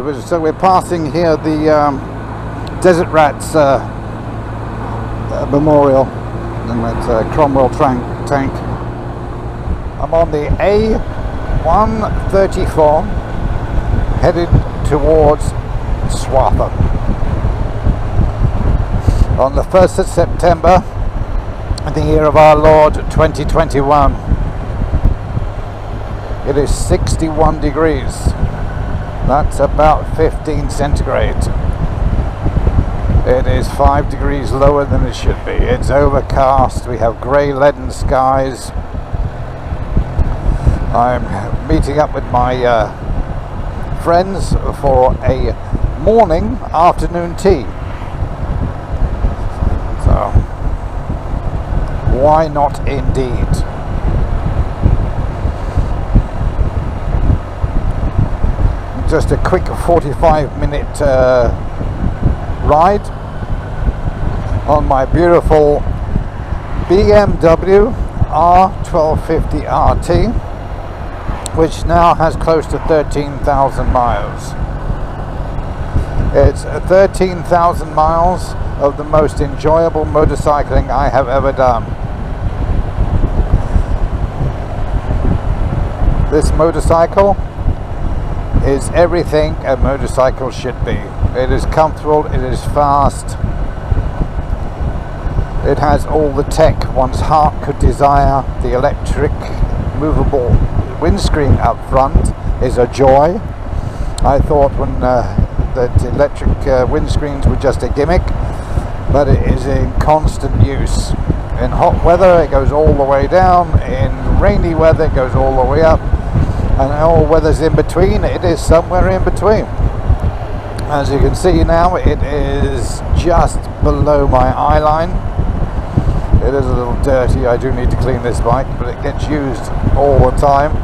So we're passing here the Desert Rats memorial, and that's Cromwell tank. I'm on the A134 headed towards Swaffham on the 1st of September in the year of our Lord 2021. It is 61 degrees. That's about 15 centigrade. It is 5 degrees lower than it should be. It's overcast. We have grey leaden skies. I'm meeting up with my friends for a morning afternoon tea. So, why not indeed? Just a quick 45-minute ride on my beautiful BMW R1250RT, which now has close to 13,000 miles. It's 13,000 miles of the most enjoyable motorcycling I have ever done. This motorcycle is everything a motorcycle should be. It is comfortable, it is fast, it has all the tech one's heart could desire. The electric movable windscreen up front is a joy. I thought when that electric windscreens were just a gimmick, but it is in constant use. In hot weather it goes all the way down, in rainy weather it goes all the way up, and all weathers in between, it is somewhere in between. As you can see now, it is just below my eye line. It is a little dirty. I do need to clean this bike, but it gets used all the time.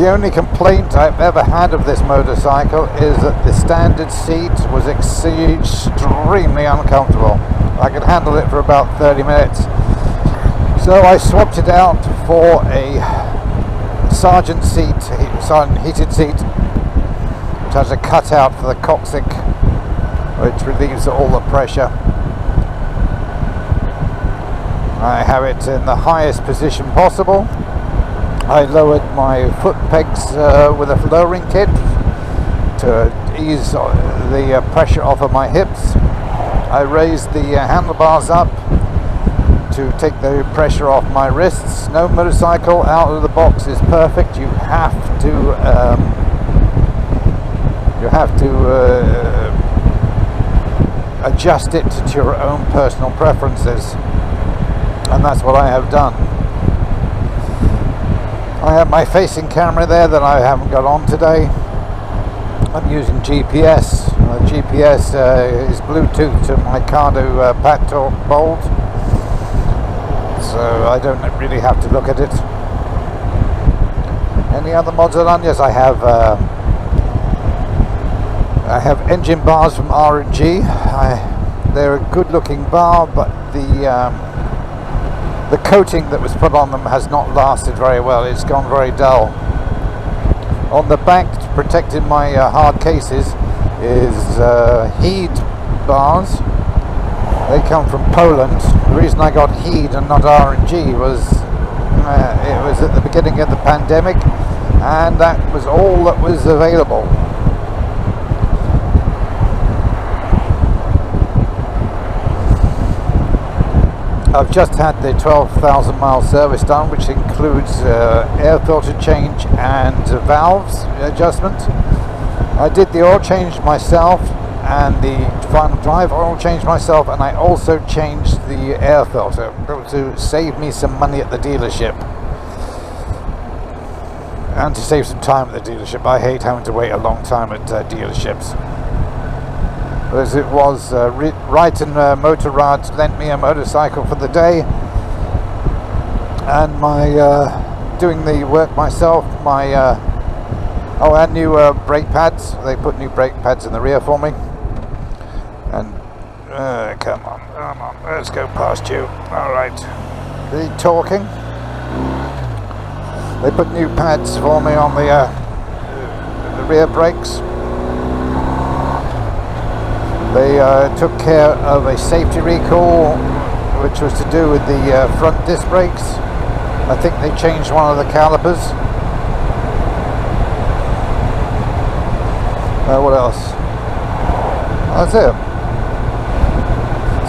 The only complaint I've ever had of this motorcycle is that the standard seat was extremely uncomfortable. I could handle it for about 30 minutes. So I swapped it out for a sergeant heated seat, which has a cutout for the coccyx, which relieves all the pressure. I have it in the highest position possible. I lowered my foot pegs with a lowering kit to ease the pressure off of my hips. I raised the handlebars up to take the pressure off my wrists. No motorcycle out of the box is perfect. You have to adjust it to your own personal preferences, and that's what I have done. I have my facing camera there that I haven't got on today. I'm using GPS. GPS is Bluetooth to my Cardo Pack-Talk Bolt, so I don't really have to look at it. Any other mods on? Yes, I have engine bars from R&G. They're a good looking bar, but the coating that was put on them has not lasted very well. It's gone very dull. On the back, protecting my hard cases, is Heed bars. They come from Poland. The reason I got Heed and not R&G was it was at the beginning of the pandemic, and that was all that was available. I've just had the 12,000 mile service done, which includes air filter change and valves adjustment. I did the oil change myself and the final drive oil change myself, and I also changed the air filter to save me some money at the dealership and to save some time at the dealership. I hate having to wait a long time at dealerships. As it was, Wright and Motorrad lent me a motorcycle for the day, and my doing the work myself. I had new brake pads. They put new brake pads in the rear for me. And come on, let's go past you. All right, the talking. They put new pads for me on the rear brakes. They took care of a safety recall, which was to do with the front disc brakes. I think they changed one of the calipers. What else? That's it.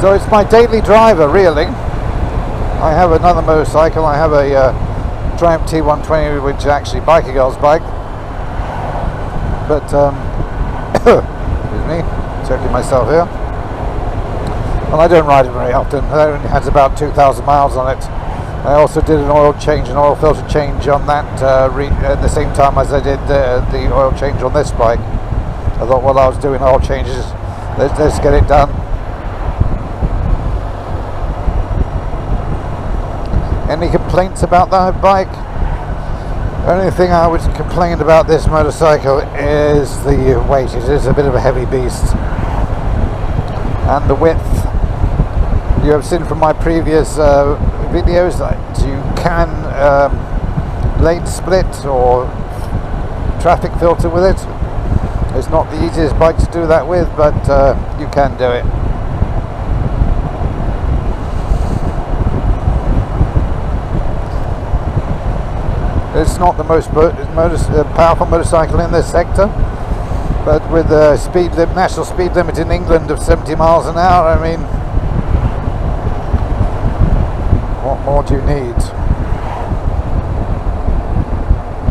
So it's my daily driver, really. I have another motorcycle. I have a Triumph T120, which is actually Biker Girl's bike. But, excuse me, checking myself here. Well, I don't ride it very often. It only has about 2,000 miles on it. I also did an oil change, an oil filter change on that at the same time as I did the oil change on this bike. I thought while I was doing oil changes, let's get it done. Any complaints about that bike? The only thing I would complain about this motorcycle is the weight. It is a bit of a heavy beast. And the width. You have seen from my previous videos that you can lane split or traffic filter with it. It's not the easiest bike to do that with, but you can do it. It's not the most powerful motorcycle in this sector, but with the national speed limit in England of 70 miles an hour, I mean, what more do you need?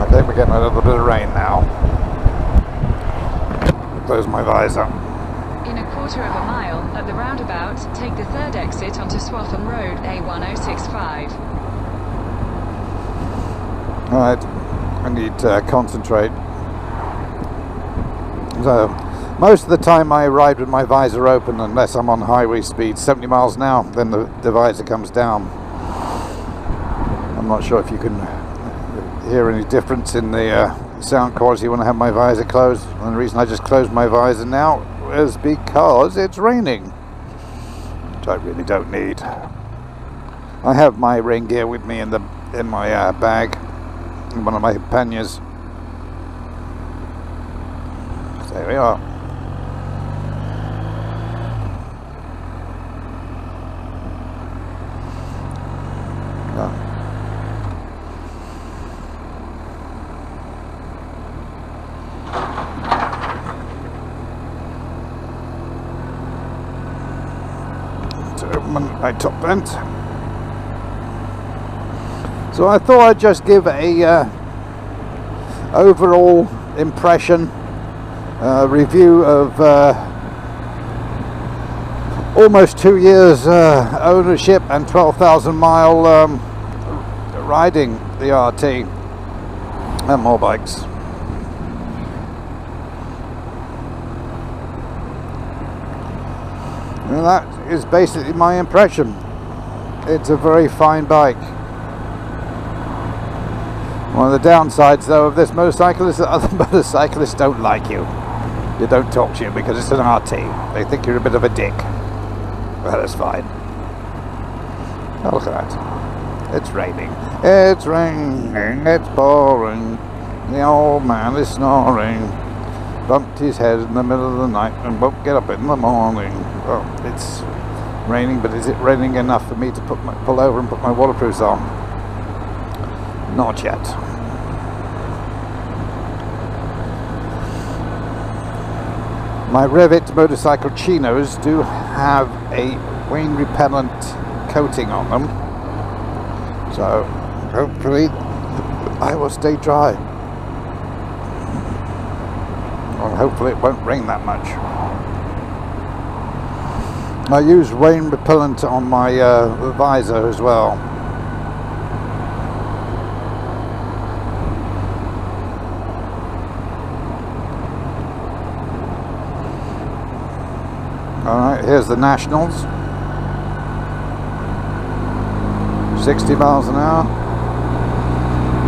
Okay, we're getting a little bit of rain now. Close my visor. In a quarter of a mile, at the roundabout, take the third exit onto Swaffham Road, A1065. Alright, I need to concentrate. So, most of the time I ride with my visor open unless I'm on highway speed, 70 miles an hour, then the visor comes down. I'm not sure if you can hear any difference in the sound quality when I have my visor closed. And the reason I just closed my visor now is because it's raining, which I really don't need. I have my rain gear with me in my bag, in one of my panniers. So there we are. My top vent. So I thought I'd just give a overall impression review of almost 2 years ownership and 12,000 mile riding the RT and more bikes. And that is basically my impression. It's a very fine bike. One of the downsides though of this motorcycle is that other motorcyclists don't like you. They don't talk to you because it's an RT. They think you're a bit of a dick. Well, that's fine. Oh, look at that. It's raining. It's raining. It's pouring. The old man is snoring. Bumped his head in the middle of the night and won't get up in the morning. Well, it's raining, but is it raining enough for me to pull over and put my waterproofs on? Not yet. My Revit motorcycle chinos do have a rain repellent coating on them, so hopefully I will stay dry. Well, hopefully it won't rain that much. I use rain repellent on my visor as well. Alright, here's the Nationals. 60 miles an hour.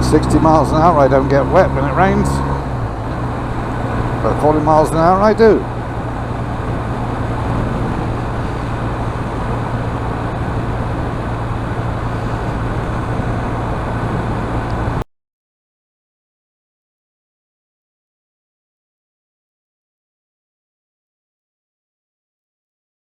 60 miles an hour I don't get wet when it rains. But 40 miles an hour I do.